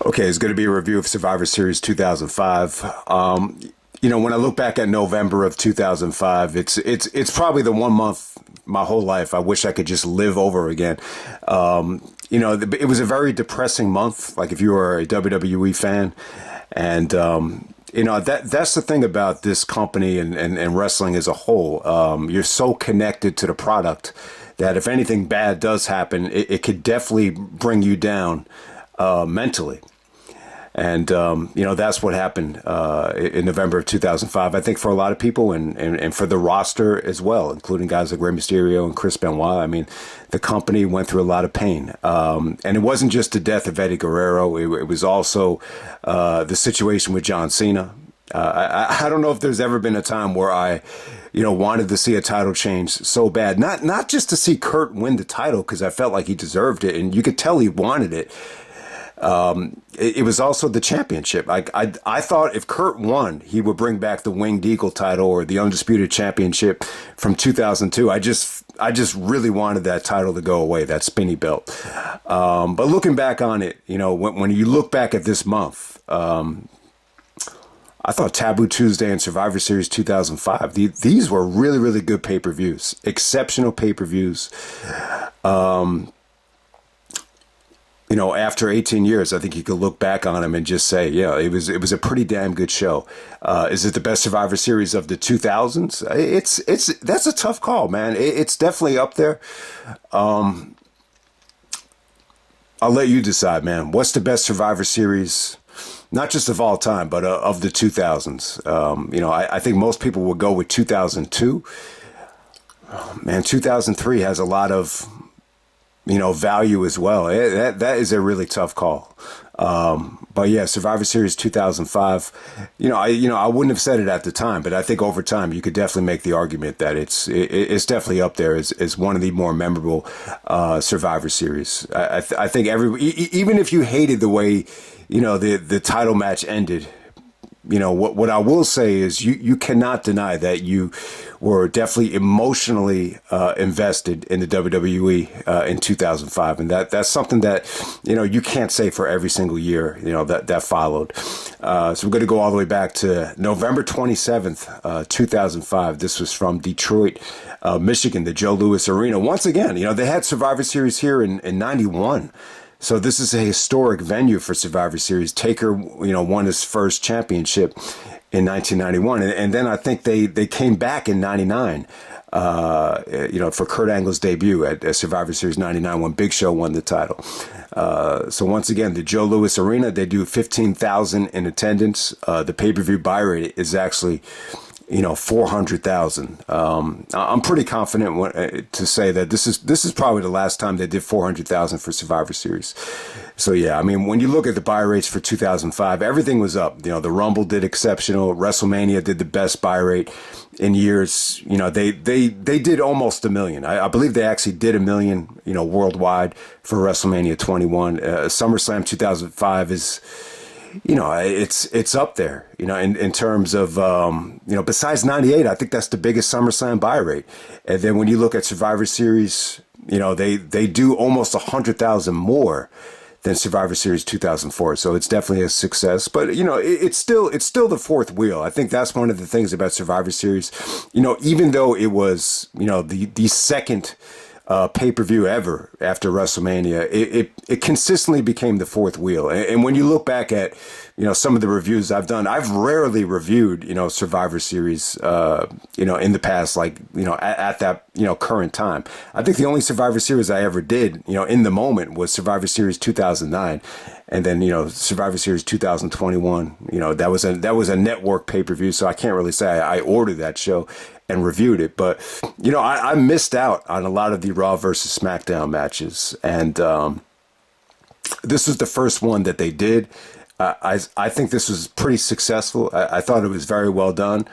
Okay, it's going to be a review of Survivor Series 2005. When I look back at November of 2005, it's probably the 1 month my whole life I wish I could just live over again. It was a very depressing month. Like if you were a WWE fan, and that's the thing about this company and wrestling as a whole. You're so connected to the product that if anything bad does happen, it could definitely bring you down mentally. And, that's what happened in November of 2005, I think, for a lot of people and for the roster as well, including guys like Rey Mysterio and Chris Benoit. I mean, the company went through a lot of pain. And it wasn't just the death of Eddie Guerrero. It was also the situation with John Cena. I don't know if there's ever been a time where I wanted to see a title change so bad. Not just to see Kurt win the title, because I felt like he deserved it, and you could tell he wanted it. It was also the championship. I thought if Kurt won, he would bring back the Winged Eagle title or the Undisputed Championship from 2002. I just really wanted that title to go away, that spinny belt. But looking back on it, when you look back at this month, I thought Taboo Tuesday and Survivor Series 2005, these were really, really good pay-per-views, exceptional pay-per-views. After 18 years, I think you could look back on them and just say, yeah, it was a pretty damn good show. Is it the best Survivor Series of the 2000s? That's a tough call, man. It's definitely up there. I'll let you decide, man. What's the best Survivor Series, not just of all time, but of the 2000s? I think most people would go with 2002. Oh, man, 2003 has a lot of value as well. That is a really tough call. But yeah, Survivor Series 2005, I wouldn't have said it at the time, but I think over time you could definitely make the argument that it's definitely up there as one of the more memorable Survivor Series. I think even if you hated the way, the title match ended, what I will say is you cannot deny that you were definitely emotionally invested in the WWE in 2005, and that's something that you can't say for every single year that followed. So we're going to go all the way back to November 27th, 2005. This was from Detroit, Michigan, the Joe Louis Arena. Once again, they had Survivor Series here in 91. So this is a historic venue for Survivor Series. Taker, won his first championship in 1991. And then I think they came back in 99, for Kurt Angle's debut at Survivor Series 99 when Big Show won the title. So once again, the Joe Louis Arena, they do 15,000 in attendance. The pay-per-view buy rate is actually 400,000. I'm pretty confident to say that this is probably the last time they did 400,000 for Survivor Series. So yeah, I mean, when you look at the buy rates for 2005, everything was up. The Rumble did exceptional. WrestleMania did the best buy rate in years. They did almost 1 million. I believe they actually did 1 million, worldwide for WrestleMania 21. SummerSlam 2005 is, it's up there, in terms of, besides 98, I think that's the biggest SummerSlam buy rate. And then when you look at Survivor Series, they do almost 100,000 more than Survivor Series 2004. So it's definitely a success, but it's still the fourth wheel. I think that's one of the things about Survivor Series, even though it was, the second pay-per-view ever after WrestleMania, it consistently became the fourth wheel. And when you look back at, some of the reviews I've done, I've rarely reviewed, Survivor Series, in the past, like, at that, current time. I think the only Survivor Series I ever did, in the moment was Survivor Series 2009. And then, Survivor Series 2021, that was a network pay-per-view. So I can't really say I ordered that show and reviewed it. But, I missed out on a lot of the Raw versus SmackDown matches. And this was the first one that they did. I think this was pretty successful. I thought it was very well done.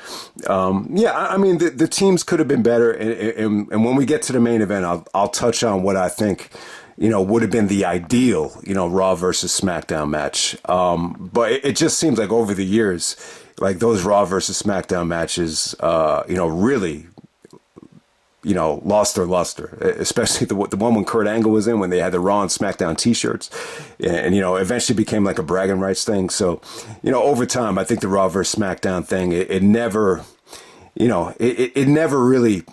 I mean, the teams could have been better. And when we get to the main event, I'll touch on what I think, would have been the ideal, Raw versus SmackDown match. But it just seems like over the years, like those Raw versus SmackDown matches, really, lost their luster, especially the one when Kurt Angle was in, when they had the Raw and SmackDown t-shirts, and eventually became like a bragging rights thing. So, over time, I think the Raw versus SmackDown thing, it never, it never really,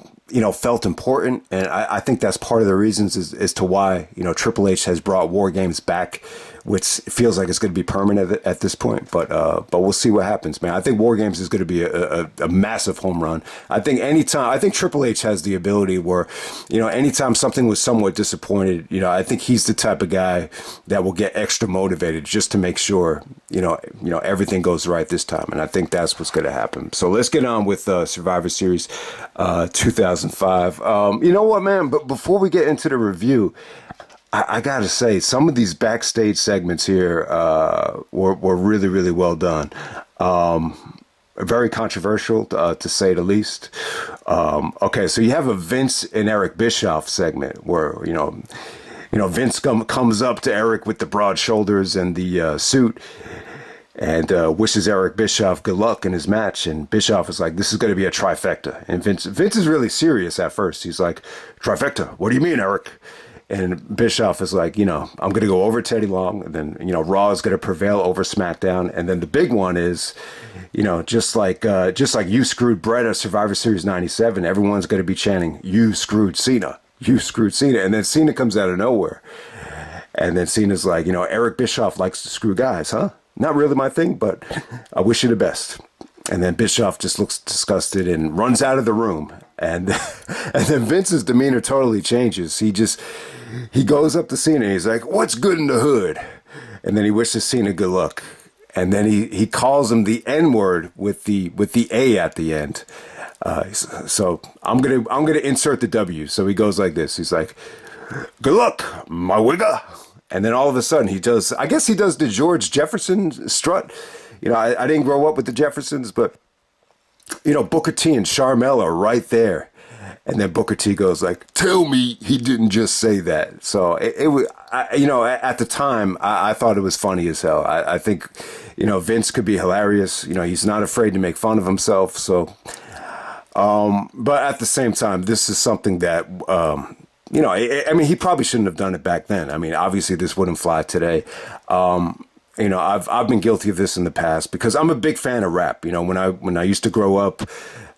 felt important. And I think that's part of the reasons as to why, Triple H has brought War Games back, which feels like it's going to be permanent at this point. But we'll see what happens, man. I think War Games is going to be a massive home run. I think Triple H has the ability where, anytime something was somewhat disappointed, I think he's the type of guy that will get extra motivated just to make sure, everything goes right this time. And I think that's what's going to happen. So let's get on with Survivor Series 2005. You know what, man? But before we get into the review, I gotta say, some of these backstage segments here were really, really well done. Very controversial, to say the least. Okay, so you have a Vince and Eric Bischoff segment where Vince comes up to Eric with the broad shoulders and the suit, and wishes Eric Bischoff good luck in his match. And Bischoff is like, "This is going to be a trifecta." And Vince is really serious at first. He's like, "Trifecta? What do you mean, Eric?" And Bischoff is like, I'm going to go over Teddy Long, and then, Raw is going to prevail over SmackDown. And then the big one is, just like you screwed Brett at Survivor Series 97, everyone's going to be chanting, "You screwed Cena. You screwed Cena." And then Cena comes out of nowhere. And then Cena's like, "Eric Bischoff likes to screw guys, huh? Not really my thing, but I wish you the best." And then Bischoff just looks disgusted and runs out of the room. And then Vince's demeanor totally changes. He goes up to Cena and he's like, "What's good in the hood?" And then he wishes Cena good luck. And then he calls him the N-word with the A at the end. So I'm gonna insert the W. So he goes like this. He's like, "Good luck, my wigger." And then all of a sudden he does the George Jefferson strut. I didn't grow up with the Jeffersons, but, Booker T and Sharmell are right there. And then Booker T goes like, "Tell me he didn't just say that." So it was, at the time, I thought it was funny as hell. I think, Vince could be hilarious. He's not afraid to make fun of himself. So, but at the same time, this is something that, he probably shouldn't have done it back then. I mean, obviously this wouldn't fly today. I've been guilty of this in the past because I'm a big fan of rap. When I used to grow up,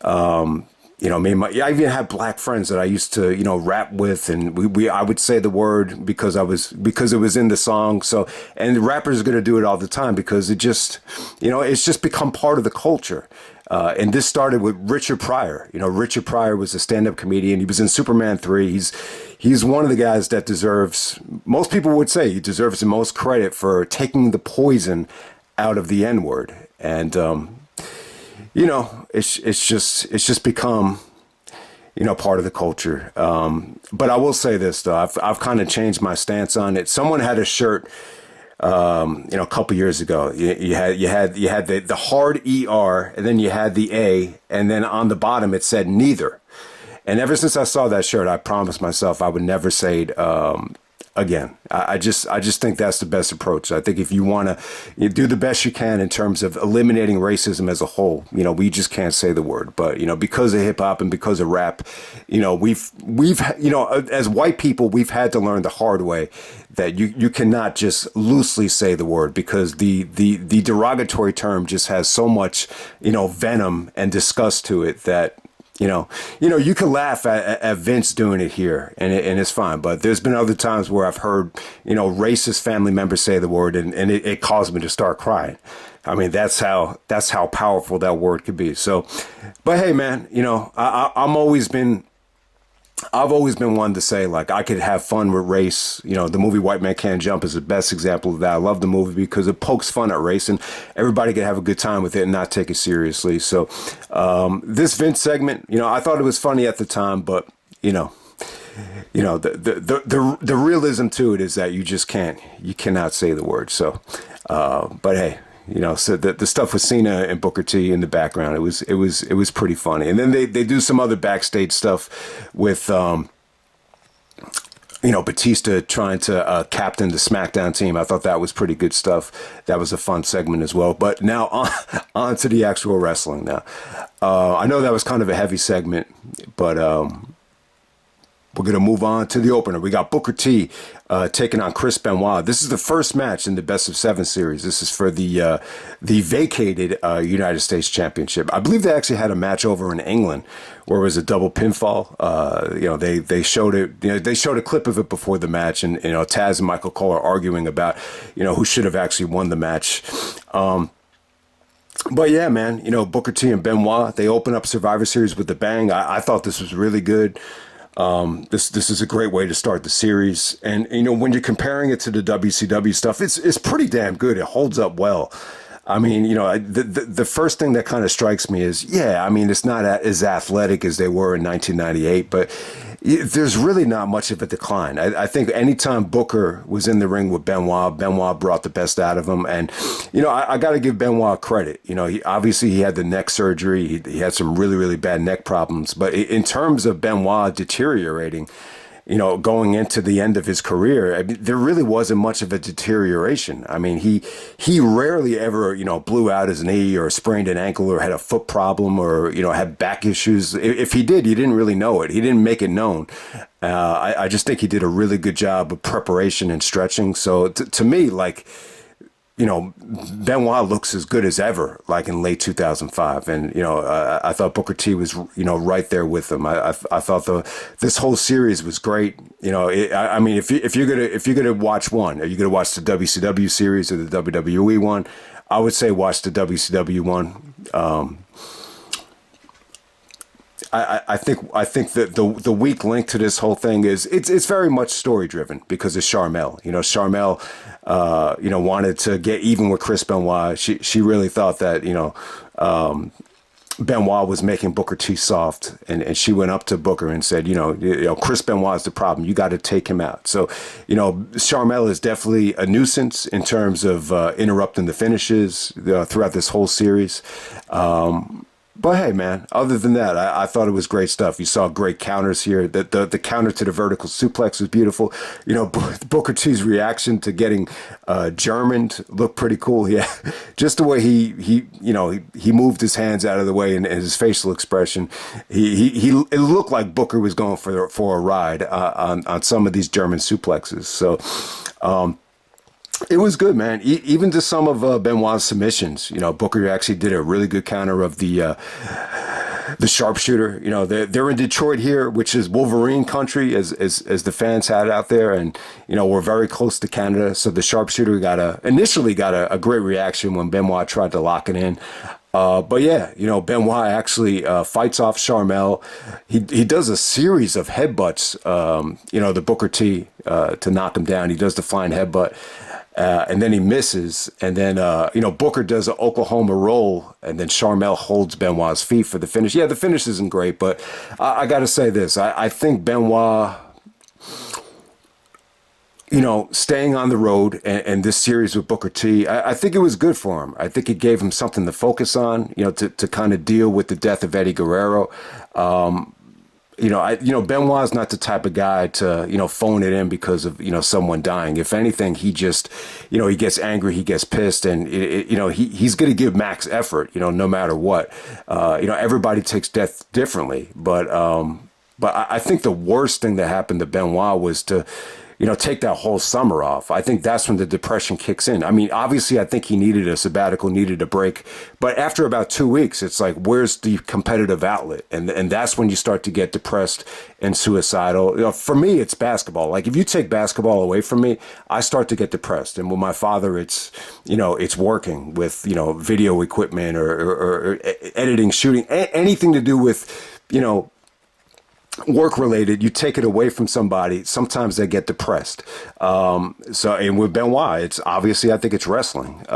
I even had black friends that I used to, rap with, and I would say the word because it was in the song. So, and the rappers are going to do it all the time because it just, it's just become part of the culture. And this started with Richard Pryor. Richard Pryor was a stand-up comedian. He was in Superman 3. He's one of the guys that most people would say he deserves the most credit for taking the poison out of the N-word. And, it's just become, part of the culture. But I will say this though, I've kind of changed my stance on it. Someone had a shirt, a couple years ago. You had the hard ER, and then you had the A, and then on the bottom it said neither. And ever since I saw that shirt, I promised myself I would never say it again. I just think that's the best approach. I think if you want to do the best you can in terms of eliminating racism as a whole, we just can't say the word. But, because of hip hop and because of rap, we've as white people, we've had to learn the hard way that you cannot just loosely say the word because the derogatory term just has so much, venom and disgust to it that, you can laugh at Vince doing it here and it's fine. But there's been other times where I've heard, racist family members say the word and it caused me to start crying. I mean, that's how powerful that word could be. So, but hey, man, I've always been one to say, like, I could have fun with race. The movie White Man Can't Jump is the best example of that. I love the movie because it pokes fun at race and everybody could have a good time with it and not take it seriously. So this Vince segment, I thought it was funny at the time, but, the realism to it is that you cannot say the word. So, but hey. So the stuff with Cena and Booker T in the background, it was pretty funny. And then they do some other backstage stuff with, Batista trying to captain the Smackdown team. I thought that was pretty good stuff. That was a fun segment as well. But now on to the actual wrestling now. I know that was kind of a heavy segment, but We're going to move on to the opener. We got Booker T taking on Chris Benoit. This is the first match in the Best of 7 series. This is for the vacated United States Championship. I believe they actually had a match over in England where it was a double pinfall. They showed it. They showed a clip of it before the match, and Taz and Michael Cole are arguing about who should have actually won the match. But yeah, man, Booker T and Benoit, they open up Survivor Series with a bang. I thought this was really good. This is a great way to start the series. And, when you're comparing it to the WCW stuff, it's pretty damn good. It holds up well. I mean, the first thing that kind of strikes me is, it's not as athletic as they were in 1998, but there's really not much of a decline. I think anytime Booker was in the ring with Benoit brought the best out of him. And, I got to give Benoit credit. He had the neck surgery. He had some really, really bad neck problems. But in terms of Benoit deteriorating, going into the end of his career, there really wasn't much of a deterioration. I mean, he rarely ever, blew out his knee or sprained an ankle or had a foot problem or, had back issues. If he did, you didn't really know it. He didn't make it known. I just think he did a really good job of preparation and stretching. So to me, Benoit looks as good as ever, like in late 2005. And, I thought Booker T was, right there with him. I thought this whole series was great. If you're going to watch one, are you going to watch the WCW series or the WWE one? I would say watch the WCW one. I think that the weak link to this whole thing is it's very much story driven because of Sharmell. Sharmell, wanted to get even with Chris Benoit. She really thought that Benoit was making Booker T soft, and she went up to Booker and said, Chris Benoit is the problem. You got to take him out. So, Sharmell is definitely a nuisance in terms of interrupting the finishes throughout this whole series. But hey, man, other than that, I thought it was great stuff. You saw great counters here. The counter to the vertical suplex was beautiful. Booker T's reaction to getting Germaned looked pretty cool. Yeah, just the way he moved his hands out of the way and his facial expression. It looked like Booker was going for a ride on some of these German suplexes. So. It was good, man. Even to some of Benoit's submissions, Booker actually did a really good counter of the sharpshooter. They're in Detroit here, which is Wolverine country, as the fans had out there, and we're very close to Canada. So the sharpshooter initially got a great reaction when Benoit tried to lock it in. But yeah, Benoit actually fights off Sharmell. He does a series of headbutts, the Booker T to knock him down. He does the flying headbutt. And then he misses, and then Booker does an Oklahoma roll, and then Sharmell holds Benoit's feet for the finish. Yeah, the finish isn't great, but I got to say this: I think Benoit, staying on the road and this series with Booker T, I think it was good for him. I think it gave him something to focus on, to kind of deal with the death of Eddie Guerrero. Benoit's not the type of guy to, phone it in because of, someone dying. If anything, he just, he gets angry, he gets pissed, and, he's going to give max effort, no matter what. Everybody takes death differently. But I think the worst thing that happened to Benoit was to, take that whole summer off. I think that's when the depression kicks in. I mean, obviously, I think he needed a sabbatical, needed a break. But after about 2 weeks, it's like, where's the competitive outlet? And that's when you start to get depressed and suicidal. For me, it's basketball. Like, if you take basketball away from me, I start to get depressed. And with my father, it's working with, video equipment or editing, shooting, anything to do with, work related. You take it away from somebody, sometimes they get depressed. And with Benoit, it's obviously, I think it's wrestling.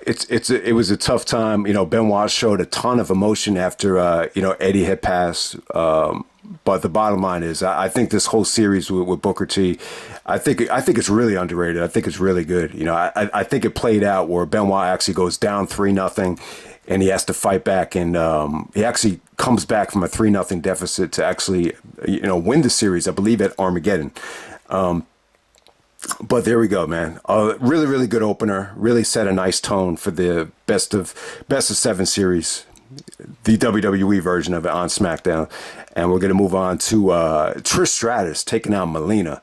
It was a tough time. Benoit showed a ton of emotion after Eddie had passed. But the bottom line is, I think this whole series with Booker T, I think it's really underrated. I think it's really good. I think it played out where Benoit actually goes down 3-0, and he has to fight back, and he actually comes back from a 3-0 deficit to actually win the series, I believe, at Armageddon. But there we go, man. Really, really good opener. Really set a nice tone for the best of 7 series. the WWE version of it on SmackDown. And we're going to move on to Trish Stratus taking out Melina.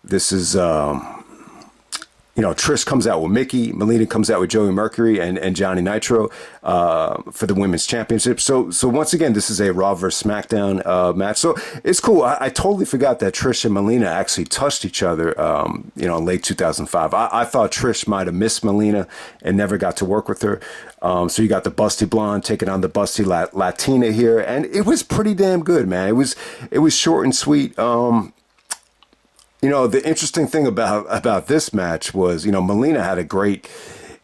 This is, Trish comes out with Mickey. Melina comes out with Joey Mercury and Johnny Nitro for the Women's Championship. So once again, this is a Raw vs. SmackDown match. So it's cool. I totally forgot that Trish and Melina actually touched each other, in late 2005. I thought Trish might have missed Melina and never got to work with her. So you got the busty blonde taking on the busty Latina here. And it was pretty damn good, man. It was short and sweet. The interesting thing about this match was, Melina had a great,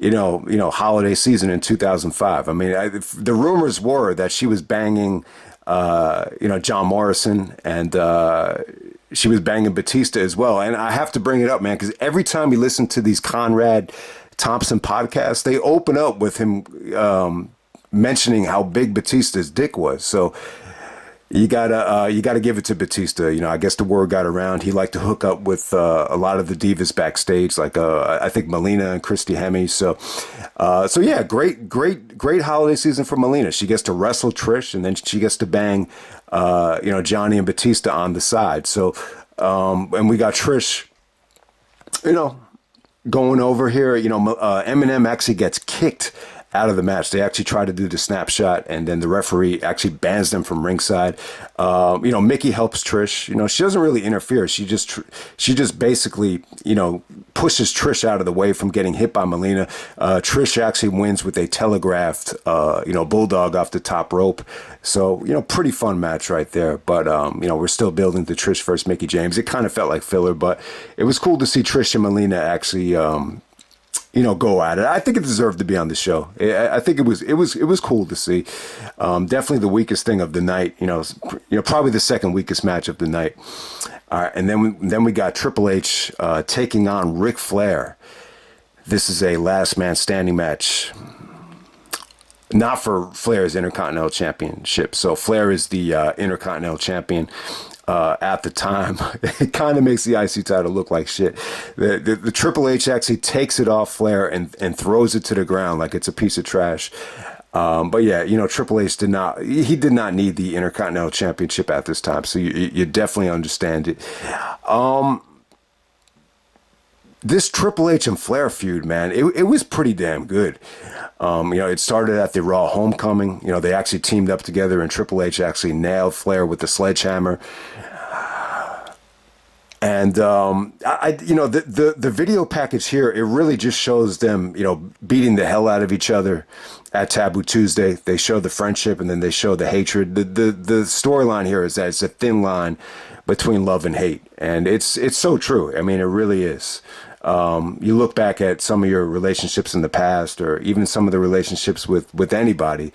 holiday season in 2005. I mean, the rumors were that she was banging, John Morrison, and she was banging Batista as well. And I have to bring it up, man, because every time you listen to these Conrad Thompson podcasts, they open up with him mentioning how big Batista's dick was. So you gotta give it to Batista. I guess the word got around. He liked to hook up with a lot of the divas backstage, like I think Melina and Christy Hemme. So yeah, great holiday season for Melina. She gets to wrestle Trish, and then she gets to bang, Johnny and Batista on the side. So, and we got Trish, going over here. Eminem actually gets kicked out of the match. They actually try to do the snapshot, and then the referee actually bans them from ringside. Mickey helps Trish. She doesn't really interfere. She just basically, pushes Trish out of the way from getting hit by Melina. Trish actually wins with a telegraphed, bulldog off the top rope. So, pretty fun match right there. But, we're still building the Trish versus Mickie James. It kind of felt like filler, but it was cool to see Trish and Melina actually, go at it. I think it deserved to be on the show. I think it was cool to see. Definitely the weakest thing of the night. Probably the second weakest match of the night. All right, and then we got Triple H taking on Ric Flair. This is a last man standing match. Not for Flair's Intercontinental Championship. So Flair is the Intercontinental Champion. At the time, it kind of makes the IC title look like shit. The Triple H actually takes it off Flair and throws it to the ground like it's a piece of trash. But yeah, Triple H did not need the Intercontinental Championship at this time. So you definitely understand it. This Triple H and Flair feud, man, it was pretty damn good. It started at the Raw Homecoming. They actually teamed up together, and Triple H actually nailed Flair with the sledgehammer. And the video package here, it really just shows them, beating the hell out of each other at Taboo Tuesday. They show the friendship, and then they show the hatred. The storyline here is that it's a thin line between love and hate, and it's so true. I mean, it really is. You look back at some of your relationships in the past, or even some of the relationships with anybody,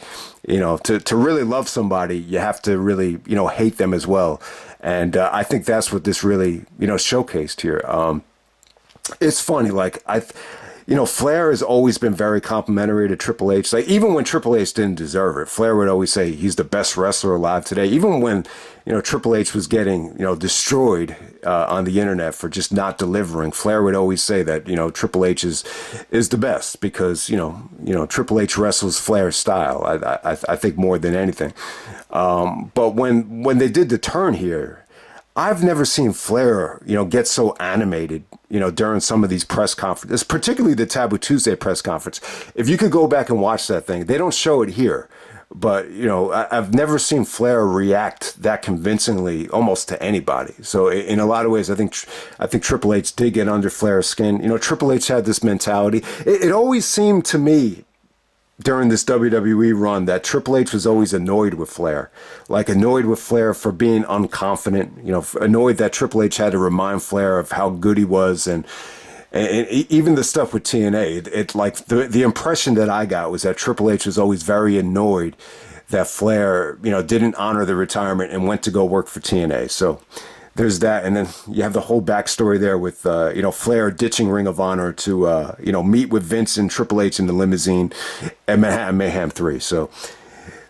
to really love somebody, you have to really, hate them as well. And I think that's what this really, showcased here. It's funny, like Flair has always been very complimentary to Triple H. Like, even when Triple H didn't deserve it, Flair would always say he's the best wrestler alive today. Even when, Triple H was getting, destroyed on the internet for just not delivering, Flair would always say that, Triple H is the best because, Triple H wrestles Flair's style, I think, more than anything. But when they did the turn here, I've never seen Flair, get so animated, during some of these press conferences, particularly the Taboo Tuesday press conference. If you could go back and watch that thing, they don't show it here, but, I've never seen Flair react that convincingly almost to anybody. So in a lot of ways, I think Triple H did get under Flair's skin. Triple H had this mentality. It always seemed to me during this WWE run that Triple H was always annoyed with Flair, for being unconfident, annoyed that Triple H had to remind Flair of how good he was. And even the stuff with TNA, it like the impression that I got was that Triple H was always very annoyed that Flair, didn't honor the retirement and went to go work for TNA. So there's that. And then you have the whole backstory there with, Flair ditching Ring of Honor to, meet with Vince and Triple H in the limousine at Manhattan Mayhem 3. So,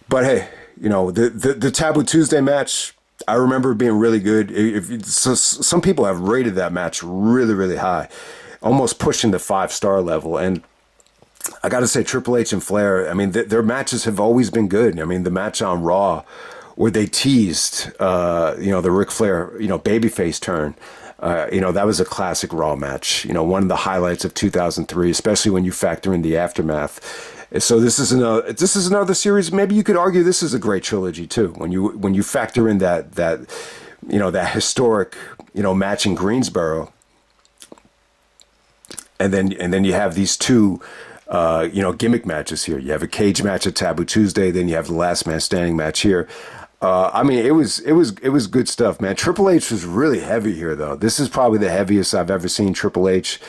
but hey, the Taboo Tuesday match, I remember being really good. Some people have rated that match really, really high, almost pushing the 5-star level. And I got to say, Triple H and Flair, I mean, their matches have always been good. I mean, the match on Raw where they teased, the Ric Flair, babyface turn, that was a classic Raw match. One of the highlights of 2003, especially when you factor in the aftermath. So this is another series. Maybe you could argue this is a great trilogy too. When you factor in that historic, match in Greensboro, and then you have these two, gimmick matches here. You have a cage match at Taboo Tuesday, then you have the Last Man Standing match here. I mean, it was good stuff, man. Triple H was really heavy here, though. This is probably the heaviest I've ever seen Triple H.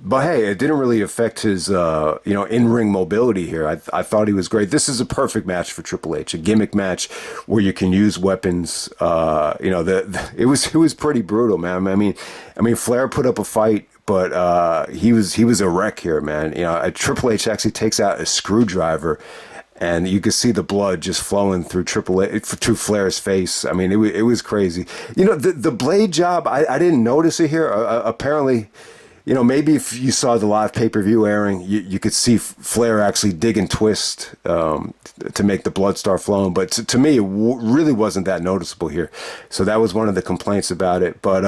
But hey, it didn't really affect his, in-ring mobility here. I thought he was great. This is a perfect match for Triple H, a gimmick match where you can use weapons. It was pretty brutal, man. I mean, Flair put up a fight, but he was a wreck here, man. Triple H actually takes out a screwdriver, and you could see the blood just flowing through through Flair's face. I mean, it was crazy. The blade job, I didn't notice it here. Apparently. Maybe if you saw the live pay-per-view airing, you could see Flair actually dig and twist to make the blood start flowing. But to me, it really wasn't that noticeable here. So that was one of the complaints about it. But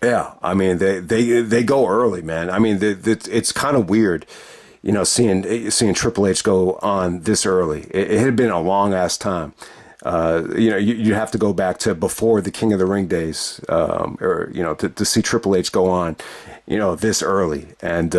yeah, I mean, they go early, man. I mean, it's kind of weird, seeing Triple H go on this early. It had been a long ass time. You have to go back to before the King of the Ring days, to see Triple H go on, this early. And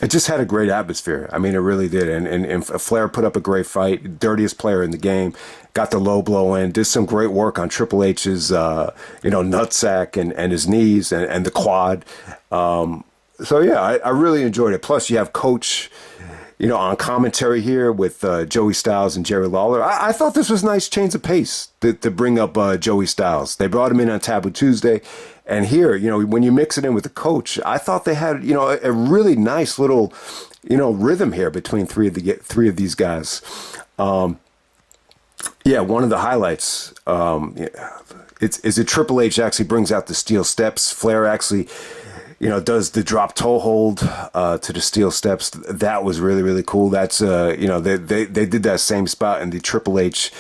it just had a great atmosphere. I mean, it really did. And Flair put up a great fight, dirtiest player in the game, got the low blow in, did some great work on Triple H's, nutsack and his knees and the quad. So, yeah, I really enjoyed it. Plus, you have Coach... on commentary here with Joey Styles and Jerry Lawler. I thought this was nice change of pace to bring up Joey Styles. They brought him in on Taboo Tuesday. And here, when you mix it in with the Coach, I thought they had, a really nice little, rhythm here between three of these guys. One of the highlights is that Triple H actually brings out the steel steps. Flair actually... does the drop toe hold to the steel steps. That was really, really cool. That's, they did that same spot in the Triple H,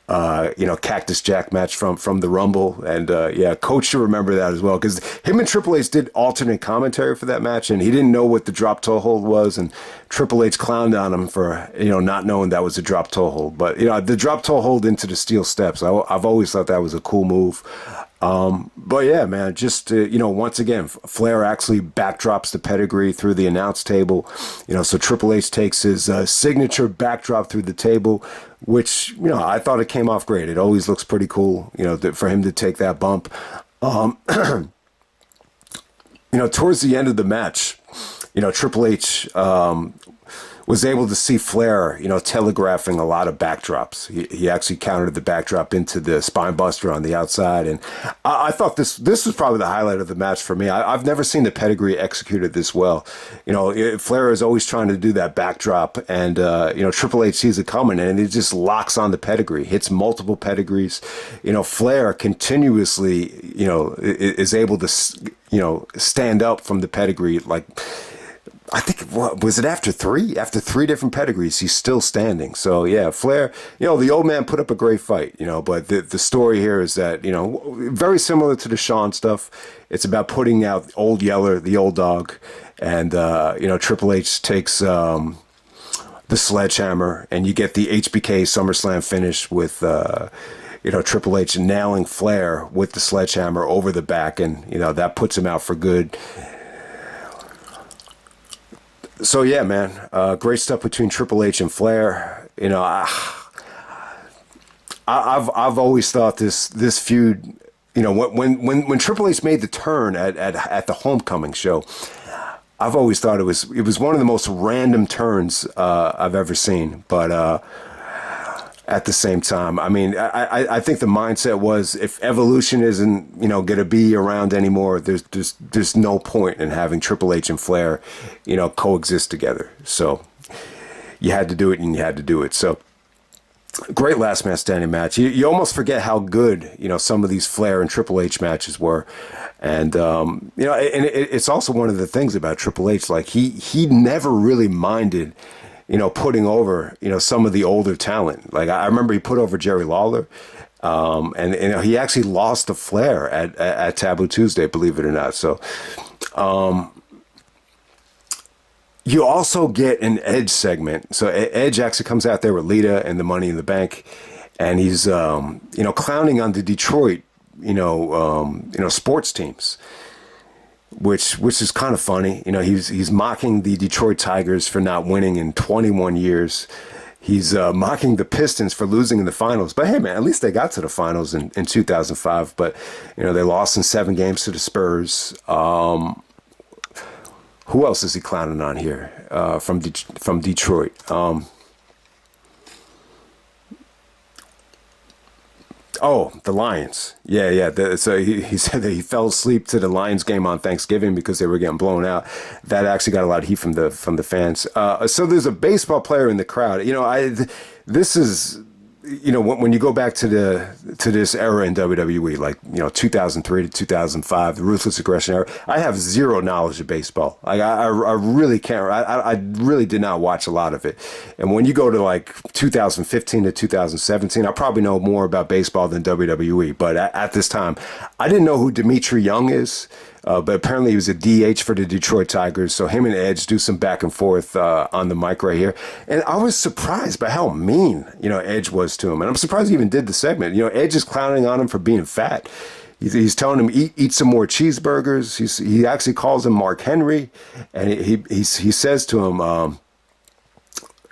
Cactus Jack match from the Rumble. And, Coach should remember that as well, because him and Triple H did alternate commentary for that match, and he didn't know what the drop toe hold was, and Triple H clowned on him for, not knowing that was a drop toe hold. But, the drop toe hold into the steel steps, I've always thought that was a cool move. But yeah, man, just, once again, Flair actually backdrops the pedigree through the announce table, so Triple H takes his signature backdrop through the table, which, I thought it came off great. It always looks pretty cool, for him to take that bump. Towards the end of the match, Triple H, was able to see Flair, telegraphing a lot of backdrops. He actually countered the backdrop into the spine buster on the outside. And I thought this was probably the highlight of the match for me. I've never seen the pedigree executed this well. Flair is always trying to do that backdrop, and, Triple H sees it coming, and it just locks on the pedigree, hits multiple pedigrees. Flair continuously, is able to, stand up from the pedigree, like, I think, was it after three different pedigrees, he's still standing. So yeah, Flair, the old man put up a great fight, but the story here is that, very similar to the Shawn stuff. It's about putting out Old Yeller, the old dog. And, Triple H takes, the sledgehammer, and you get the HBK SummerSlam finish with, Triple H nailing Flair with the sledgehammer over the back. And, that puts him out for good. So yeah, man, great stuff between Triple H and Flair. I've always thought this feud. When Triple H made the turn at the Homecoming show, I've always thought it was one of the most random turns I've ever seen. But at the same time, I mean, I think the mindset was, if Evolution isn't, going to be around anymore, there's no point in having Triple H and Flair, coexist together. So you had to do it, and you had to do it. So Great last man standing match. You almost forget how good, some of these Flair and Triple H matches were. And, it's also one of the things about Triple H, like he never really minded, putting over, some of the older talent. Like I remember he put over Jerry Lawler. And he actually lost to Flair at Taboo Tuesday, believe it or not. So, you also get an Edge segment. So Edge actually comes out there with Lita and the Money in the Bank, and he's clowning on the Detroit sports teams, which is kind of funny. He's mocking the Detroit Tigers for not winning in 21 years. He's mocking the Pistons for losing in the finals. But hey, man, at least they got to the finals in 2005. But they lost in 7 games to the Spurs. Who else is he clowning on here from Detroit? The Lions. Yeah. So he said that he fell asleep to the Lions game on Thanksgiving because they were getting blown out. That actually got a lot of heat from the fans. So there's a baseball player in the crowd. This is. When you go back to this era in WWE, like 2003 to 2005, the Ruthless Aggression era, I have zero knowledge of baseball. Like I really can't. I really did not watch a lot of it. And when you go to like 2015 to 2017, I probably know more about baseball than WWE. But at this time, I didn't know who Dimitri Young is. But apparently he was a DH for the Detroit Tigers. So him and Edge do some back and forth on the mic right here. And I was surprised by how mean, Edge was to him. And I'm surprised he even did the segment. Edge is clowning on him for being fat. He's telling him, eat some more cheeseburgers. He actually calls him Mark Henry. And he says to him,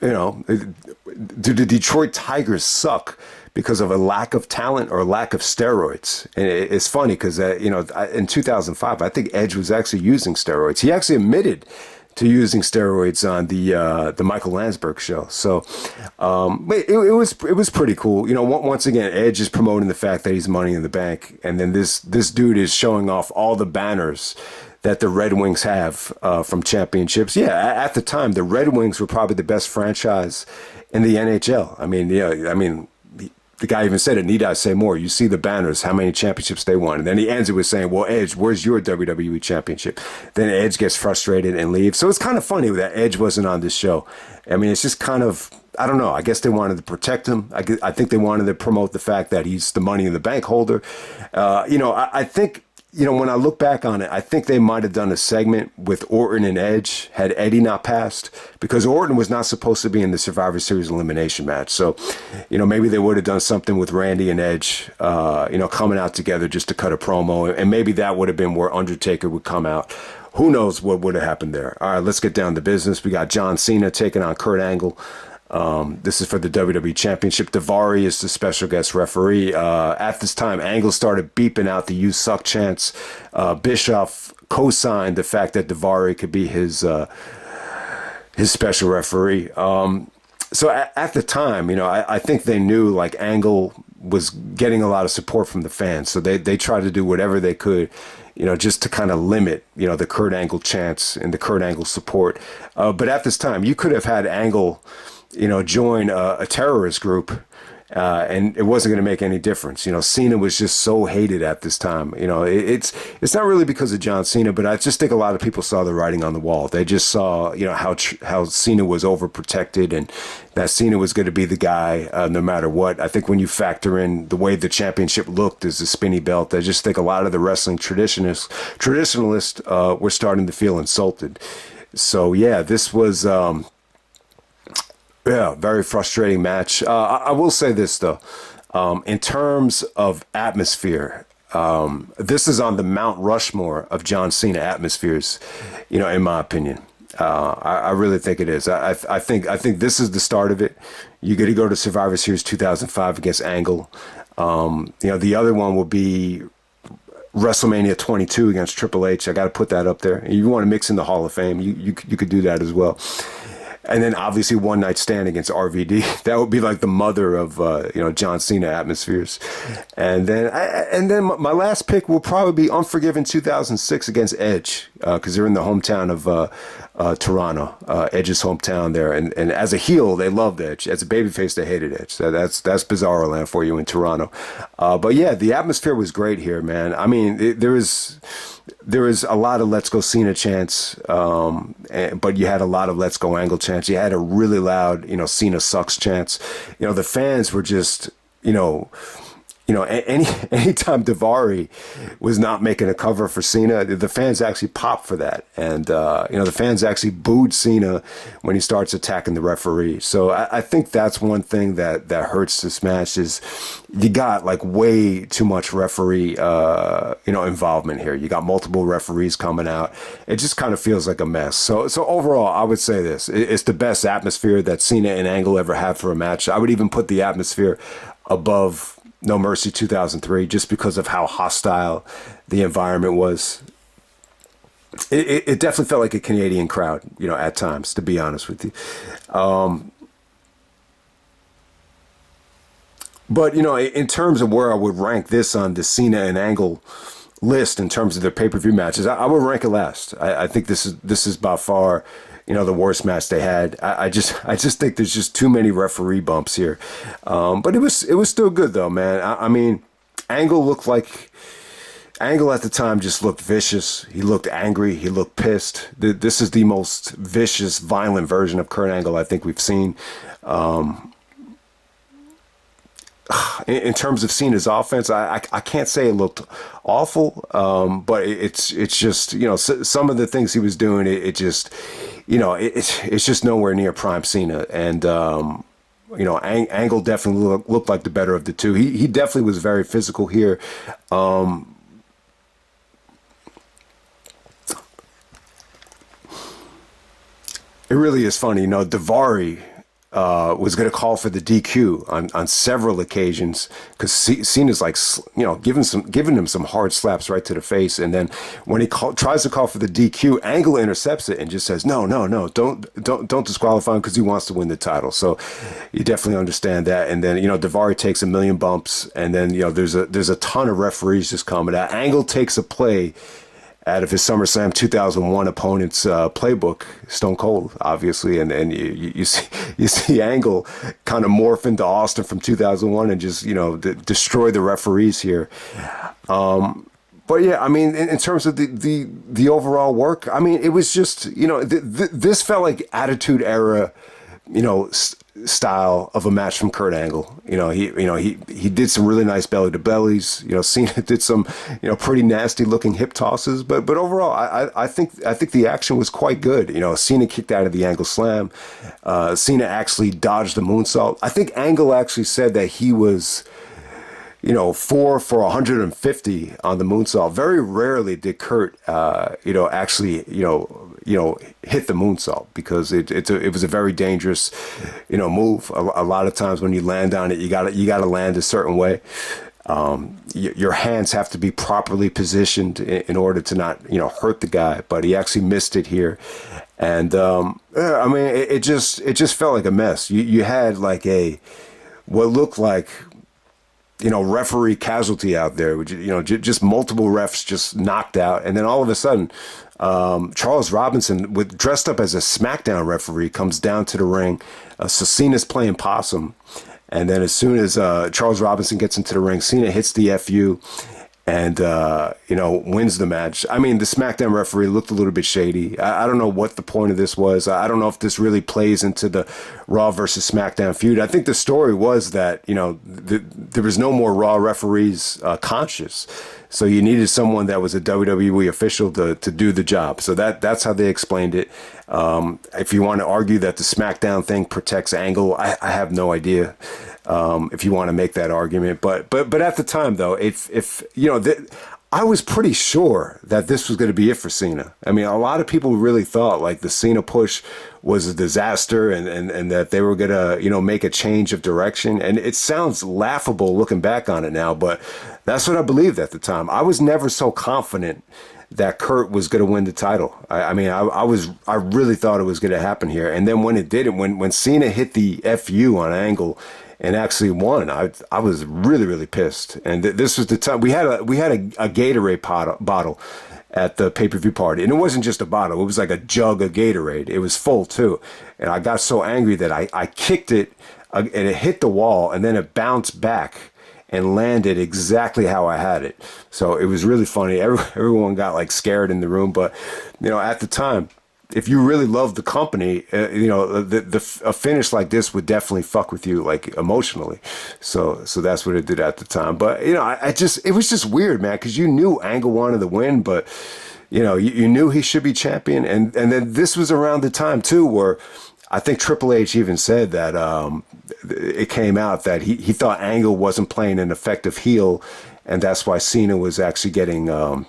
do the Detroit Tigers suck because of a lack of talent or a lack of steroids? And it's funny because, in 2005, I think Edge was actually using steroids. He actually admitted to using steroids on the Michael Landsberg show. So it was pretty cool. Once again, Edge is promoting the fact that he's Money in the Bank. And then this dude is showing off all the banners that the Red Wings have from championships. Yeah, at the time, the Red Wings were probably the best franchise in the NHL. The guy even said it, need I say more? You see the banners, how many championships they won. And then he ends it with saying, well, Edge, where's your WWE championship? Then Edge gets frustrated and leaves. So it's kind of funny that Edge wasn't on this show. It's just kind of, I don't know. I guess they wanted to protect him. I think they wanted to promote the fact that he's the Money in the Bank holder. I think, when I look back on it, I think they might have done a segment with Orton and Edge had Eddie not passed, because Orton was not supposed to be in the Survivor Series elimination match. So, maybe they would have done something with Randy and Edge, coming out together just to cut a promo. And maybe that would have been where Undertaker would come out. Who knows what would have happened there? All right, let's get down to business. We got John Cena taking on Kurt Angle. This is for the WWE Championship. Daivari is the special guest referee. At this time, Angle started beeping out the "You Suck" chants. Bischoff co-signed the fact that Daivari could be his special referee. So at the time, I think they knew like Angle was getting a lot of support from the fans, so they tried to do whatever they could, just to kind of limit, the Kurt Angle chants and the Kurt Angle support. But at this time, you could have had Angle, join a terrorist group, and it wasn't going to make any difference. Cena was just so hated at this time. It's not really because of John Cena, but I just think a lot of people saw the writing on the wall. They just saw, how Cena was overprotected and that Cena was going to be the guy no matter what. I think when you factor in the way the championship looked as a spinny belt, I just think a lot of the wrestling traditionalists were starting to feel insulted. So yeah, this was. Very frustrating match. I will say this, though. In terms of atmosphere, this is on the Mount Rushmore of John Cena atmospheres, in my opinion. I really think it is. I think this is the start of it. You get to go to Survivor Series 2005 against Angle. The other one will be WrestleMania 22 against Triple H. I got to put that up there. You want to mix in the Hall of Fame, you could do that as well. And then obviously One Night Stand against RVD. That would be like the mother of John Cena atmospheres. And then my last pick will probably be Unforgiven 2006 against Edge, because they're in the hometown Toronto, Edge's hometown there. And as a heel, they loved Edge. As a babyface, they hated Edge. So that's Bizarro land for you in Toronto. But yeah, the atmosphere was great here, man. I mean, there was a lot of "Let's Go Cena" chants, but you had a lot of "Let's Go Angle" chants. You had a really loud, "Cena sucks" chants. The fans were just, anytime Daivari was not making a cover for Cena, the fans actually popped for that. And, the fans actually booed Cena when he starts attacking the referee. So I think that's one thing that hurts this match is you got like way too much referee, involvement here. You got multiple referees coming out. It just kind of feels like a mess. So overall, I would say this. It's the best atmosphere that Cena and Angle ever had for a match. I would even put the atmosphere above No Mercy 2003, just because of how hostile the environment was. It definitely felt like a Canadian crowd, at times, to be honest with you. But, in terms of where I would rank this on the Cena and Angle list in terms of their pay-per-view matches, I would rank it last. I think this is by far, the worst match they had. I just think there's just too many referee bumps here. But it was still good though, man. I mean, Angle at the time just looked vicious. He looked angry. He looked pissed. This is the most vicious, violent version of Kurt Angle I think we've seen. In terms of Cena's offense, I can't say it looked awful, but it's just, some of the things he was doing, it just, it's just nowhere near prime Cena. And, Angle definitely looked like the better of the two. He definitely was very physical here. It really is funny, Daivari was going to call for the DQ on several occasions because Cena's like, giving him some hard slaps right to the face. And then when he tries to call for the DQ, Angle intercepts it and just says, no, don't disqualify him because he wants to win the title. So you definitely understand that. And then, Daivari takes a million bumps and then, there's a ton of referees just coming out. Angle takes a play out of his SummerSlam 2001 opponent's playbook, Stone Cold, obviously, and you see Angle kind of morph into Austin from 2001 and just destroy the referees here. But yeah, I mean, in terms of the overall work, I mean, it was just this felt like Attitude Era, style of a match from Kurt Angle. He did some really nice belly to bellies. Cena did some pretty nasty looking hip tosses. But overall, I think the action was quite good. Cena kicked out of the Angle slam. Cena actually dodged the moonsault. I think Angle actually said that he was 4 for 150 on the moonsault. Very rarely did Kurt actually hit the moonsault because it was a very dangerous move. A lot of times when you land on it, you gotta land a certain way. Your hands have to be properly positioned in order to not hurt the guy. But he actually missed it here, and I mean it just felt like a mess. You had like what looked like referee casualty out there, which, just multiple refs just knocked out. And then all of a sudden, Charles Robinson, dressed up as a Smackdown referee, comes down to the ring. So Cena's playing possum. And then as soon as Charles Robinson gets into the ring, Cena hits the FU and, wins the match. I mean, the SmackDown referee looked a little bit shady. I don't know what the point of this was. I don't know if this really plays into the Raw versus SmackDown feud. I think the story was that, there was no more Raw referees conscious. So you needed someone that was a WWE official to do the job. So that's how they explained it. If you want to argue that the SmackDown thing protects Angle, I have no idea. If you want to make that argument, but at the time though, I was pretty sure that this was going to be it for Cena. I mean, a lot of people really thought like the Cena push was a disaster and that they were going to, make a change of direction. And it sounds laughable looking back on it now, but that's what I believed at the time. I was never so confident that Kurt was going to win the title. I really thought it was going to happen here. And then when it didn't, when Cena hit the FU on Angle and actually won, I was really, really pissed. And this was the time we had a Gatorade bottle. at the pay-per-view party. And it wasn't just a bottle. It was like a jug of Gatorade. It was full, too. And I got so angry that I kicked it, and it hit the wall, and then it bounced back and landed exactly how I had it. So it was really funny. Everyone got like scared in the room. But, at the time, if you really love the company, a finish like this would definitely fuck with you, like, emotionally. So that's what it did at the time. But, it was just weird, man, because you knew Angle wanted to win, but, you knew he should be champion. And then this was around the time, too, where I think Triple H even said that it came out that he thought Angle wasn't playing an effective heel, and that's why Cena was actually getting booed.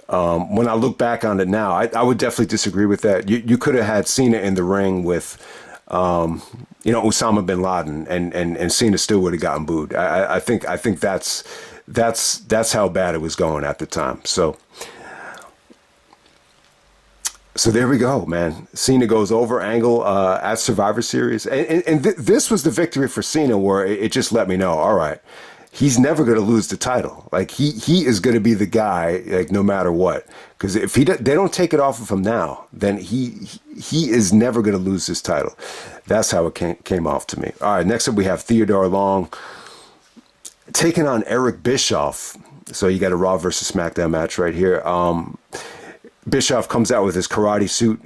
When I look back on it now, I would definitely disagree with that. You could have had Cena in the ring with, Osama bin Laden, and Cena still would have gotten booed. I think that's how bad it was going at the time. So there we go, man. Cena goes over Angle at Survivor Series. And this was the victory for Cena, where it just let me know, all right, he's never going to lose the title. Like, he is going to be the guy, like, no matter what. Because if they don't take it off of him now, then he is never going to lose this title. That's how it came off to me. All right, next up we have Theodore Long taking on Eric Bischoff. So you got a Raw versus SmackDown match right here. Bischoff comes out with his karate suit.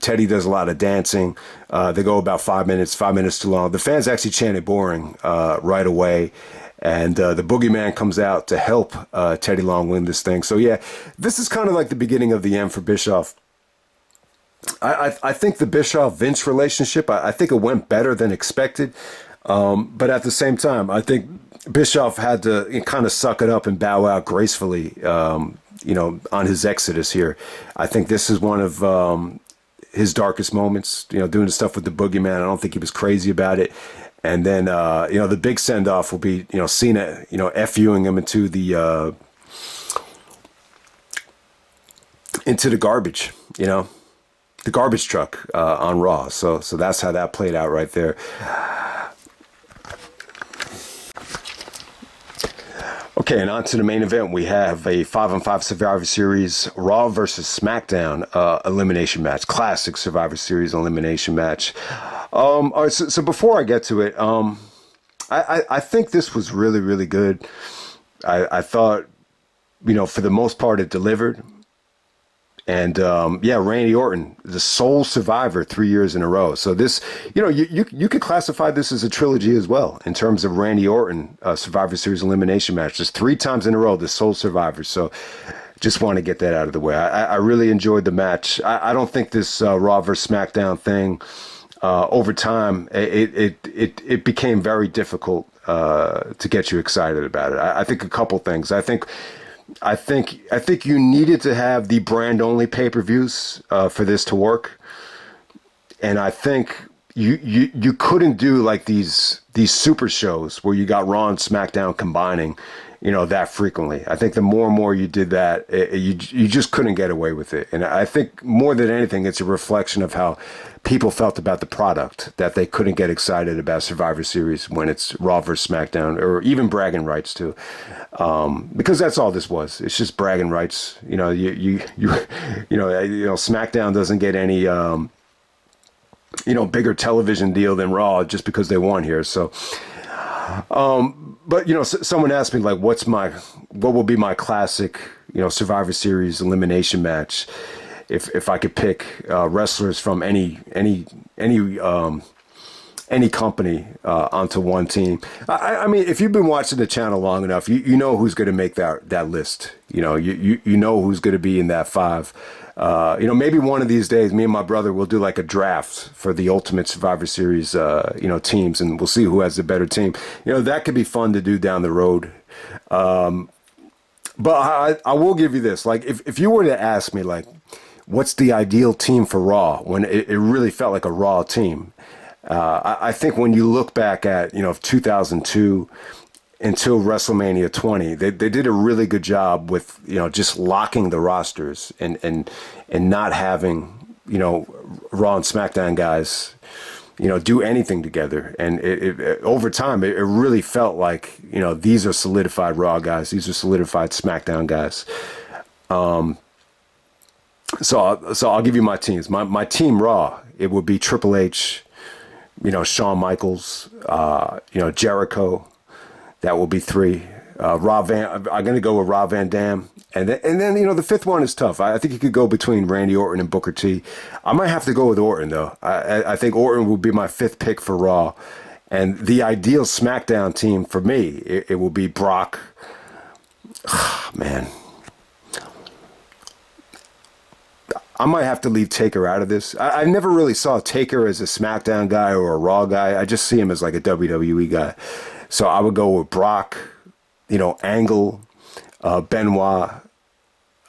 Teddy does a lot of dancing. They go about 5 minutes too long. The fans actually chanted boring right away. And the Boogeyman comes out to help Teddy Long win this thing. So, yeah, this is kind of like the beginning of the end for Bischoff. I think the Bischoff-Vince relationship, I think it went better than expected. But at the same time, I think Bischoff had to kind of suck it up and bow out gracefully, on his exodus here. I think this is one of his darkest moments, doing the stuff with the Boogeyman. I don't think he was crazy about it. And then, the big send-off will be, Cena, FUing him into the garbage, the garbage truck on Raw. So that's how that played out right there. Okay, and on to the main event. We have a 5-on-5 Survivor Series Raw versus SmackDown elimination match. Classic Survivor Series elimination match. All right, so before I get to it, I think this was really, really good. I thought, for the most part, it delivered. And, Randy Orton, the sole survivor 3 years in a row. So this, you could classify this as a trilogy as well in terms of Randy Orton Survivor Series elimination match. Just 3 times in a row, the sole survivor. So just want to get that out of the way. I really enjoyed the match. I don't think this Raw vs. SmackDown thing, over time, it became very difficult to get you excited about it. I think a couple things. I think you needed to have the brand only pay-per-views for this to work, and I think you couldn't do like these super shows where you got Raw and SmackDown combining, that frequently. I think the more and more you did that, you just couldn't get away with it. And I think more than anything, it's a reflection of how people felt about the product, that they couldn't get excited about Survivor Series when it's Raw versus SmackDown, or even bragging rights too, because that's all this was. It's just bragging rights. SmackDown doesn't get any bigger television deal than Raw just because they won here. So. But someone asked me like, what will be my classic, Survivor Series elimination match, if I could pick wrestlers from any company onto one team. I mean, if you've been watching the channel long enough, you know who's going to make that list. You know who's going to be in that 5. Maybe one of these days, me and my brother will do like a draft for the Ultimate Survivor Series, teams, and we'll see who has the better team. That could be fun to do down the road. But I will give you this. Like, if you were to ask me, like, what's the ideal team for Raw, when it really felt like a Raw team, I think when you look back at, 2002 until WrestleMania 20, they did a really good job with, just locking the rosters and not having, Raw and SmackDown guys, do anything together. And over time, it really felt like, these are solidified Raw guys. These are solidified SmackDown guys. So I'll give you my teams. My team Raw, it would be Triple H, Shawn Michaels, Jericho. That will be 3. I'm going to go with Rob Van Dam. And then the 5th one is tough. I think you could go between Randy Orton and Booker T. I might have to go with Orton, though. I think Orton will be my 5th pick for Raw. And the ideal SmackDown team for me, it will be Brock. Man. I might have to leave Taker out of this. I never really saw Taker as a SmackDown guy or a Raw guy. I just see him as like a WWE guy. So I would go with Brock, Angle, Benoit,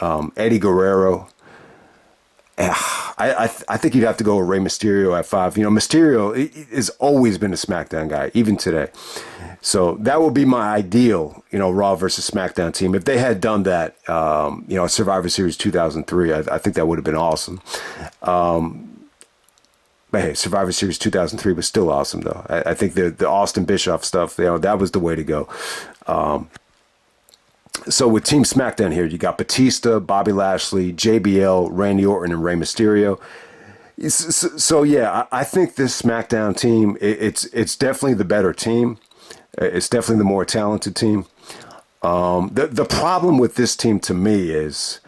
Eddie Guerrero. I think you'd have to go with Rey Mysterio at 5. Mysterio has always been a SmackDown guy, even today. So that would be my ideal, Raw versus SmackDown team. If they had done that, Survivor Series 2003, I think that would have been awesome. But hey, Survivor Series 2003 was still awesome, though. I think the Austin Bischoff stuff, that was the way to go. So with Team SmackDown here, you got Batista, Bobby Lashley, JBL, Randy Orton, and Rey Mysterio. So yeah, I think this SmackDown team, it's definitely the better team. It's definitely the more talented team. The problem with this team to me is,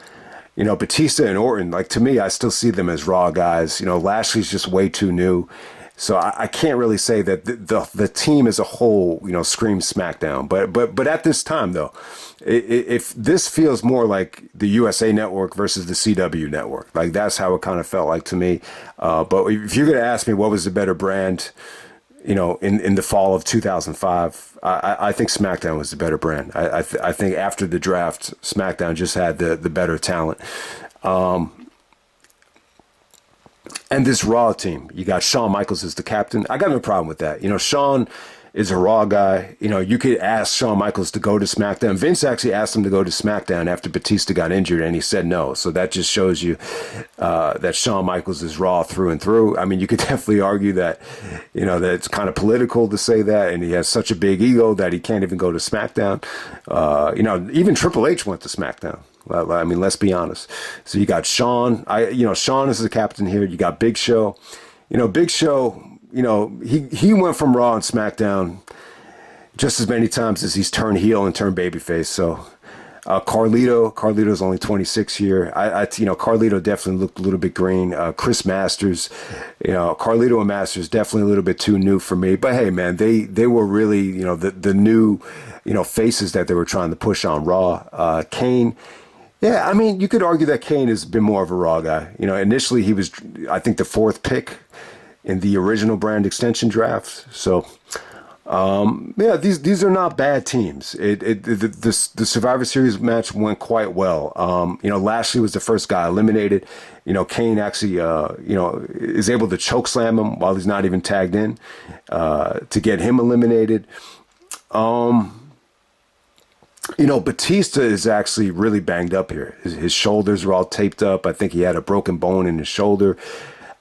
Batista and Orton, like, to me, I still see them as Raw guys. Lashley's just way too new. So I can't really say that the team as a whole, screams SmackDown. But at this time, though, if this feels more like the USA Network versus the CW Network, like that's how it kind of felt like to me. But if you're going to ask me what was the better brand, in the fall of 2005, I think SmackDown was the better brand. I think after the draft, SmackDown just had the better talent. And this Raw team, you got Shawn Michaels as the captain. I got no problem with that. Shawn is a Raw guy. You could ask Shawn Michaels to go to SmackDown. Vince actually asked him to go to SmackDown after Batista got injured, and he said no. So that just shows you that Shawn Michaels is Raw through and through. I mean, you could definitely argue that, that it's kind of political to say that, and he has such a big ego that he can't even go to SmackDown. Even Triple H went to SmackDown. Well, I mean, let's be honest. So you got Shawn. Shawn is the captain here. You got Big Show. Big Show, he went from Raw and SmackDown just as many times as he's turned heel and turned babyface. So Carlito's only 26 here. Carlito definitely looked a little bit green. Chris Masters, Carlito and Masters definitely a little bit too new for me. But hey, man, they were really, the new, faces that they were trying to push on Raw. Kane. Yeah, I mean, you could argue that Kane has been more of a Raw guy. Initially he was, I think, the 4th pick in the original brand extension draft. So, these are not bad teams. The Survivor Series match went quite well. Lashley was the first guy eliminated. Kane actually, is able to choke slam him while he's not even tagged in, to get him eliminated. Batista is actually really banged up here. His shoulders are all taped up. I think he had a broken bone in his shoulder.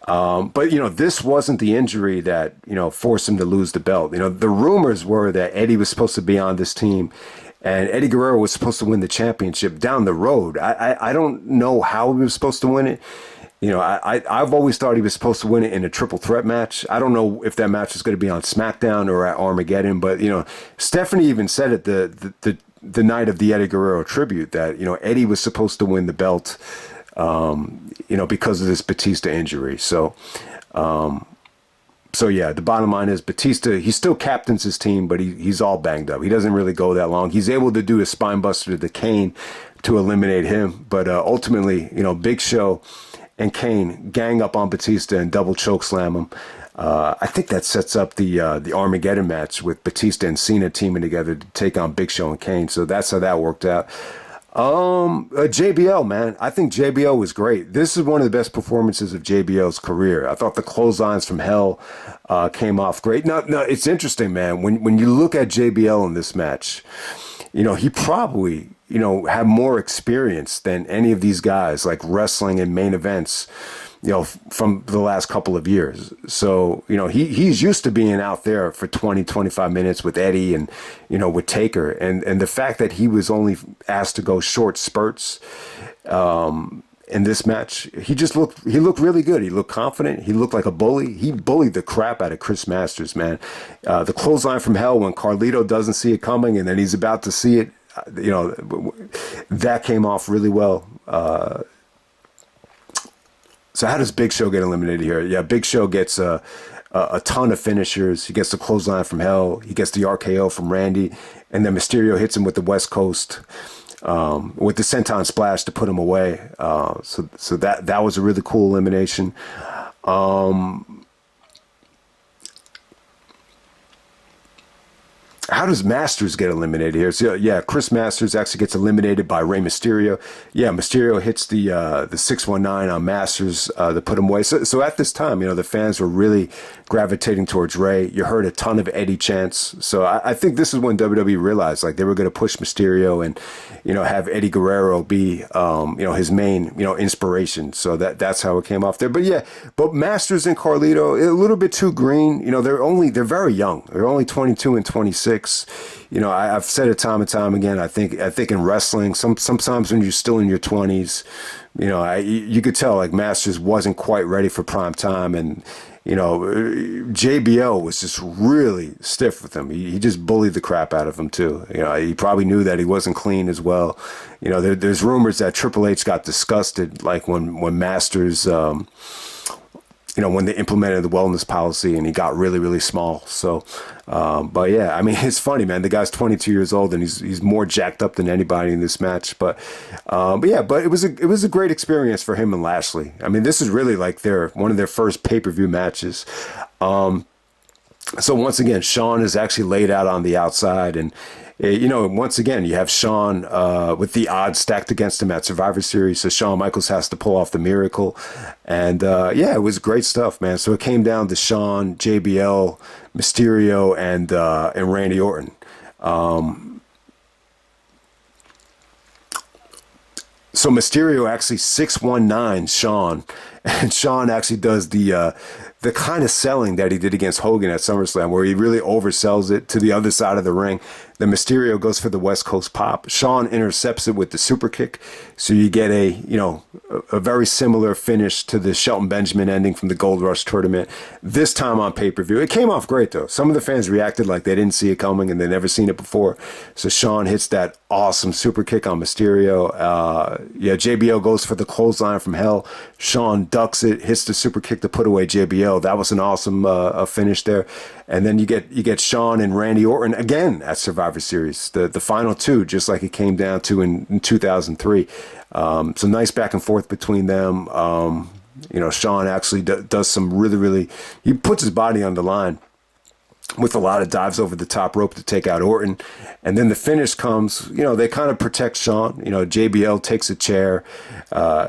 But this wasn't the injury that, forced him to lose the belt. The rumors were that Eddie was supposed to be on this team and Eddie Guerrero was supposed to win the championship down the road. I don't know how he was supposed to win it. I've always thought he was supposed to win it in a triple threat match. I don't know if that match is going to be on SmackDown or at Armageddon, but, Stephanie even said it the night of the Eddie Guerrero tribute that, Eddie was supposed to win the belt, because of this Batista injury. So yeah, the bottom line is Batista, he still captains his team, but he's all banged up. He doesn't really go that long. He's able to do a spine buster to Kane to eliminate him. But ultimately, Big Show and Kane gang up on Batista and double choke slam him. I think that sets up the Armageddon match with Batista and Cena teaming together to take on Big Show and Kane. So that's how that worked out. JBL, man. I think JBL was great. This is one of the best performances of JBL's career. I thought the clotheslines from hell came off great. Now, it's interesting, man. When you look at JBL in this match, he probably, had more experience than any of these guys, like wrestling in main events, from the last couple of years. So, he's used to being out there for 20, 25 minutes with Eddie and, with Taker. And the fact that he was only asked to go short spurts in this match, he looked really good. He looked confident. He looked like a bully. He bullied the crap out of Chris Masters, man. The clothesline from hell when Carlito doesn't see it coming and then he's about to see it, that came off really well. So how does Big Show get eliminated here? Yeah, Big Show gets a ton of finishers. He gets the clothesline from hell. He gets the RKO from Randy. And then Mysterio hits him with the West Coast, with the senton splash to put him away. So that was a really cool elimination. How does Masters get eliminated here? So yeah, Chris Masters actually gets eliminated by Rey Mysterio. Yeah, Mysterio hits the 619 on Masters to put him away. So at this time, the fans were really gravitating towards Rey. You heard a ton of Eddie chants. So I think this is when WWE realized like they were going to push Mysterio and have Eddie Guerrero be his main inspiration. So that's how it came off there. But yeah, but Masters and Carlito a little bit too green. They're very young. They're only 22 and 26. I've said it time and time again. I think in wrestling, sometimes when you're still in your 20s, you could tell like Masters wasn't quite ready for prime time, and JBL was just really stiff with him. He just bullied the crap out of him too. He probably knew that he wasn't clean as well. There's rumors that Triple H got disgusted like when Masters. When they implemented the wellness policy and he got really, really small. So, but yeah, I mean, it's funny, man. The guy's 22 years old and he's more jacked up than anybody in this match. But it was a great experience for him and Lashley. I mean, this is really like one of their first pay-per-view matches. So once again, Shawn is actually laid out on the outside, and once again, you have Shawn with the odds stacked against him at Survivor Series. So Shawn Michaels has to pull off the miracle. And it was great stuff, man. So it came down to Shawn, JBL, Mysterio, and Randy Orton. So Mysterio actually 619 Shawn, and Shawn actually does the kind of selling that he did against Hogan at SummerSlam, where he really oversells it to the other side of the ring. Then Mysterio goes for the West Coast pop. Shawn intercepts it with the super kick, so you get a very similar finish to the Shelton Benjamin ending from the Gold Rush tournament. This time on pay-per-view, it came off great though. Some of the fans reacted like they didn't see it coming and they never seen it before. So Shawn hits that awesome super kick on Mysterio. JBL goes for the clothesline from hell. Shawn ducks it, hits the super kick to put away JBL. That was an awesome finish there. And then you get Shawn and Randy Orton again at Survivor Series, the final two, just like it came down to in 2003. So nice back and forth between them. Shawn actually does some really, he puts his body on the line with a lot of dives over the top rope to take out Orton. And then the finish comes, they kind of protect Shawn. JBL takes a chair.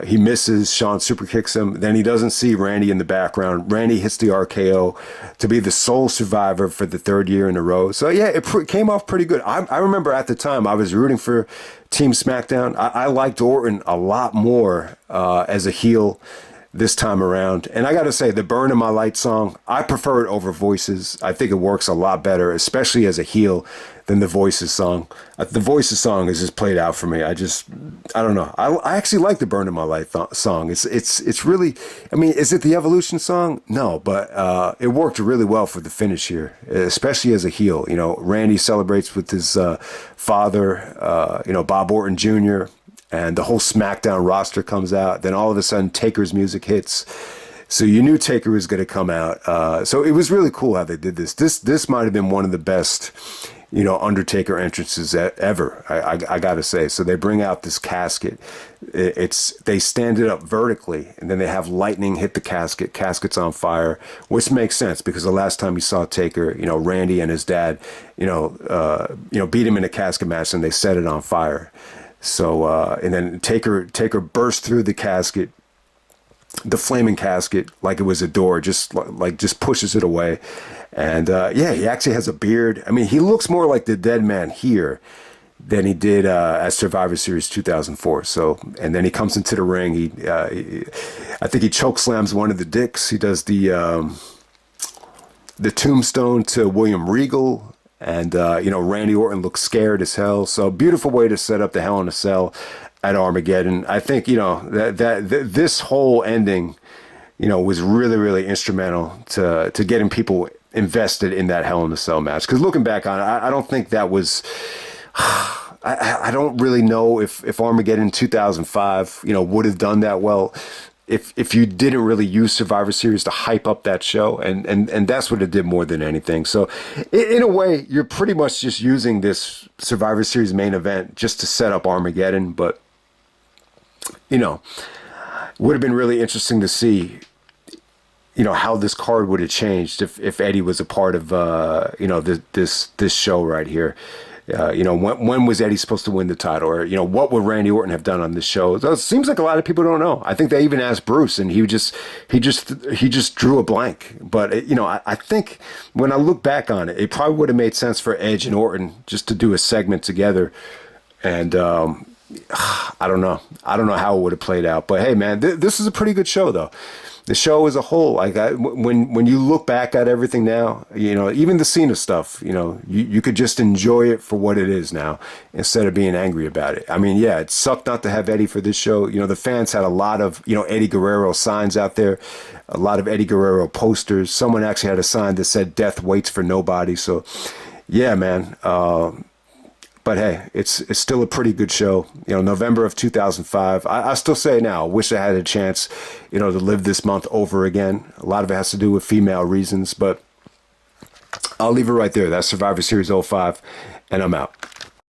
He misses. Shawn super kicks him. Then he doesn't see Randy in the background. Randy hits the RKO to be the sole survivor for the third year in a row. So yeah, it came off pretty good. I remember at the time I was rooting for Team Smackdown. I liked Orton a lot more as a heel this time around. And I got to say, the Burn in My Light song, I prefer it over Voices. I think it works a lot better, especially as a heel, than the Voices song. The Voices song is just played out for me. I don't know. I actually like the Burn in My Light song. It's really, I mean, is it the Evolution song? No, but it worked really well for the finish here, especially as a heel. Randy celebrates with his father, Bob Orton Jr., and the whole Smackdown roster comes out. Then all of a sudden, Taker's music hits. So you knew Taker was going to come out. So it was really cool how they did this. This might have been one of the best, Undertaker entrances ever, I got to say. So they bring out this casket. They stand it up vertically, and then they have lightning hit the casket. Casket's on fire, which makes sense because the last time you saw Taker, Randy and his dad, beat him in a casket match, and they set it on fire. So, and then Taker burst through the casket, the flaming casket, like it was a door, just pushes it away. And, he actually has a beard. I mean, he looks more like the dead man here, than he did at Survivor Series 2004. So, and then he comes into the ring. I think he choke slams one of the Dicks. He does the tombstone to William Regal. And, Randy Orton looks scared as hell. So beautiful way to set up the Hell in a Cell at Armageddon. I think, this whole ending, was really, really instrumental to getting people invested in that Hell in a Cell match. Because looking back on it, I don't think that was... I don't really know if Armageddon 2005, would have done that well. If you didn't really use Survivor Series to hype up that show, and that's what it did more than anything. So in a way, you're pretty much just using this Survivor Series main event just to set up Armageddon. But, would have been really interesting to see, how this card would have changed if Eddie was a part of, this show right here. When was Eddie supposed to win the title? Or, what would Randy Orton have done on this show? It seems like a lot of people don't know. I think they even asked Bruce, and he just drew a blank. But, I think when I look back on it, it probably would have made sense for Edge and Orton just to do a segment together. And I don't know. I don't know how it would have played out. But, hey, man, this is a pretty good show, though. The show as a whole, when you look back at everything now, even the Cena stuff, you could just enjoy it for what it is now instead of being angry about it. I mean, yeah, it sucked not to have Eddie for this show. The fans had a lot of, Eddie Guerrero signs out there, a lot of Eddie Guerrero posters. Someone actually had a sign that said "Death waits for nobody." So, yeah, man. But hey, it's still a pretty good show. November of 2005. I still say now, I wish I had a chance, to live this month over again. A lot of it has to do with female reasons, but I'll leave it right there. That's Survivor Series 05, and I'm out.